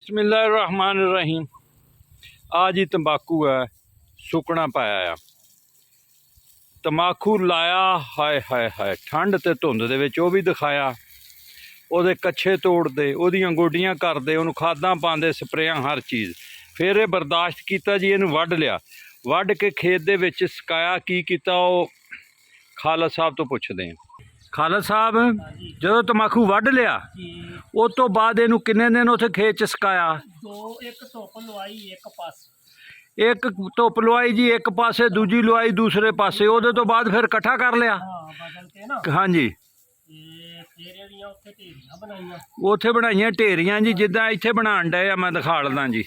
बिस्मिल्लाहिर्रहमानिर्रहीम। आज ही तंबाकू है सुकना पाया आ। तंबाकू लाया हाय हाय हाय ठंड ते धुंद दे विच ओह भी दिखाया, ਉਹਦੇ ਕੱਛੇ ਤੋੜਦੇ, ਉਹਦੀਆਂ ਗੋਡੀਆਂ ਕਰਦੇ, ਉਹਨੂੰ ਖਾਦਾਂ ਪਾਉਂਦੇ, ਸਪਰੇਆਂ ਹਰ ਚੀਜ਼। ਫਿਰ ਇਹ ਬਰਦਾਸ਼ਤ ਕੀਤਾ ਜੀ, ਇਹਨੂੰ ਵੱਢ ਲਿਆ। ਵੱਢ ਕੇ ਖੇਤ ਦੇ ਵਿੱਚ ਸੁਕਾਇਆ। ਕੀ ਕੀਤਾ ਉਹ ਖਾਲਦ ਸਾਹਿਬ ਤੋਂ ਪੁੱਛਦੇ ਹਾਂ। ਖਾਲਦ ਸਾਹਿਬ, ਜਦੋਂ ਤੰਬਾਕੂ ਵੱਢ ਲਿਆ ਉਸ ਤੋਂ ਬਾਅਦ ਇਹਨੂੰ ਕਿੰਨੇ ਦਿਨ ਉੱਥੇ ਖੇਤ 'ਚ ਸੁਕਾਇਆ? ਇੱਕ ਧੁੱਪ ਲਵਾਈ ਇੱਕ ਪਾਸੇ, ਇੱਕ ਧੁੱਪ ਲਵਾਈ ਜੀ ਇੱਕ ਪਾਸੇ, ਦੂਜੀ ਲਵਾਈ ਦੂਸਰੇ ਪਾਸੇ। ਉਹਦੇ ਤੋਂ ਬਾਅਦ ਫਿਰ ਇਕੱਠਾ ਕਰ ਲਿਆ। ਬਦਲ ਕੇ ਨਾ ਹਾਂਜੀ, ਫਿਰ ਜਿਹੜੀਆਂ ਉੱਥੇ ਢੇਰੀਆਂ ਬਣਾਈਆਂ, ਉੱਥੇ ਬਣਾਈਆਂ ਢੇਰੀਆਂ ਜੀ, ਜਿੱਦਾਂ ਇੱਥੇ ਬਣਾਉਣ ਡਏ ਆ। ਮੈਂ ਦਿਖਾ ਲਦਾ ਜੀ,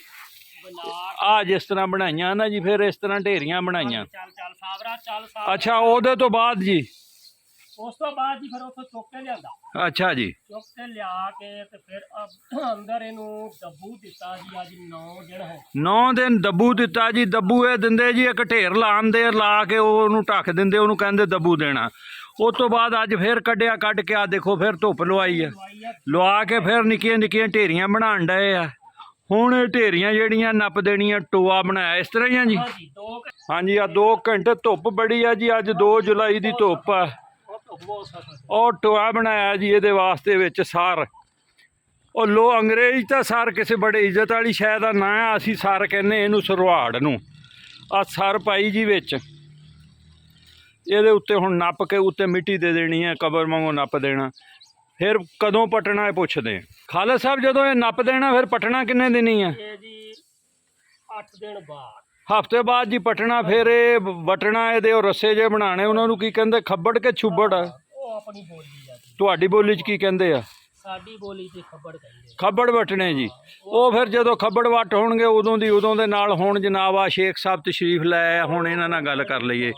ਆ ਜਿਸ ਤਰ੍ਹਾਂ ਬਣਾਈਆਂ ਨਾ ਜੀ, ਫਿਰ ਇਸ ਤਰ੍ਹਾਂ ਢੇਰੀਆਂ ਬਣਾਈਆਂ। ਚੱਲ ਸਾਬਰਾ ਚੱਲ ਸਾਬਰਾ। ਅੱਛਾ, ਉਹਦੇ ਤੋਂ ਬਾਅਦ ਜੀ? ਉਸ ਤੋਂ ਬਾਅਦ ਜੀ ਫਿਰ ਉੱਥੋਂ ਚੁੱਕ ਕੇ ਲਿਆਂਦਾ। ਅੱਛਾ ਜੀ, ਚੁੱਕ ਕੇ ਲਿਆ ਕੇ ਤੇ ਫਿਰ ਅੰਦਰ ਇਹਨੂੰ ਦੱਬੂ ਦਿੱਤਾ ਜੀ। ਅੱਜ 9 ਦਿਨ ਹੋ 9 ਦਿਨ ਦੱਬੂ ਦਿੱਤਾ ਜੀ। ਦੱਬੂ ਇਹ ਦਿੰਦੇ ਜੀ, ਇੱਕ ਢੇਰ ਲਾਉਂਦੇ, ਲਾ ਕੇ ਉਹਨੂੰ ਢੱਕ ਦਿੰਦੇ, ਉਹਨੂੰ ਕਹਿੰਦੇ ਦੱਬੂ ਦੇਣਾ। ਉਸ ਤੋਂ ਬਾਅਦ ਅੱਜ ਫਿਰ ਕੱਢਿਆ, ਕੱਢ ਕੇ ਆ ਦੇਖੋ ਫਿਰ ਧੁੱਪ ਲਵਾਈ ਆ। ਲਵਾ ਕੇ ਫਿਰ ਨਿੱਕੀਆਂ ਨਿੱਕੀਆਂ ਢੇਰੀਆਂ ਬਣਾਉਣ ਡਏ ਆ। ਹੁਣ ਇਹ ਢੇਰੀਆਂ ਜਿਹੜੀਆਂ ਨੱਪ ਦੇਣੀਆਂ, ਟੋਆ ਬਣਾਇਆ ਇਸ ਤਰ੍ਹਾਂ ਹੀ ਆ ਜੀ। ਹਾਂਜੀ, ਆ 2 ਘੰਟੇ ਧੁੱਪ ਬੜੀ ਆ ਜੀ। ਅੱਜ 2 ਜੁਲਾਈ ਦੀ ਧੁੱਪ ਆ। ਉਹ ਟੋਆ ਬਣਾਇਆ ਜੀ ਇਹਦੇ ਵਾਸਤੇ ਵਿੱਚ ਸਾਰ। ਉਹ ਲੋ ਅੰਗਰੇਜ਼ ਤਾਂ ਸਾਰ ਕਿਸੇ ਬੜੇ ਇੱਜ਼ਤ ਵਾਲੀ ਸ਼ੈ ਦਾ ਨਾਂ ਆ, ਅਸੀਂ ਸਾਰ ਕਹਿੰਦੇ ਇਹਨੂੰ ਸਰਵਾੜ ਨੂੰ। ਆ ਸਰ ਪਾਈ ਜੀ ਵਿੱਚ, ਇਹਦੇ ਉੱਤੇ ਹੁਣ ਨੱਪ ਕੇ ਉੱਤੇ ਮਿੱਟੀ ਦੇ ਦੇਣੀ ਹੈ, ਕਬਰ ਵਾਂਗੂ ਨੱਪ ਦੇਣਾ। ਫਿਰ ਕਦੋਂ ਪੱਟਣਾ ਇਹ ਪੁੱਛਦੇ। ਖਾਲਦ ਸਾਹਿਬ, ਜਦੋਂ ਇਹ ਨੱਪ ਦੇਣਾ ਫਿਰ ਪੱਟਣਾ ਕਿੰਨੇ ਦਿਨੀ ਆ? ਇਹ ਜੀ 8 ਦਿਨ ਬਾਅਦ, ਹਫ਼ਤੇ ਬਾਅਦ ਜੀ ਪੱਟਣਾ। ਫਿਰ ਇਹ ਵੱਟਣਾ, ਇਹਦੇ ਉਹ ਰੱਸੇ ਜੇ ਬਣਾਉਣੇ, ਉਹਨਾਂ ਨੂੰ ਕੀ ਕਹਿੰਦੇ, ਖੱਬੜ ਕੇ ਛੁੱਬੜ? ਉਹ ਆਪਣੀ ਬੋਲੀ ਆ। ਤੁਹਾਡੀ ਬੋਲੀ 'ਚ ਕੀ ਕਹਿੰਦੇ ਆ? ਸਾਡੀ ਬੋਲੀ ਤੇ ਖੱਬੜ ਕਹਿੰਦੇ। ਖੱਬੜ ਵੱਟਣੇ ਜੀ। ਉਹ ਫਿਰ ਜਦੋਂ ਖੱਬੜ ਵੱਟ ਹੋਣਗੇ ਉਦੋਂ ਦੇ ਨਾਲ ਹੁਣ ਜਨਾਬ ਆ ਸ਼ੇਖ ਸਾਹਿਬ ਤਸ਼ਰੀਫ ਲੈ ਆਇਆ। ਹੁਣ ਇਹਨਾਂ ਨਾਲ ਗੱਲ ਕਰ ਲਈਏ।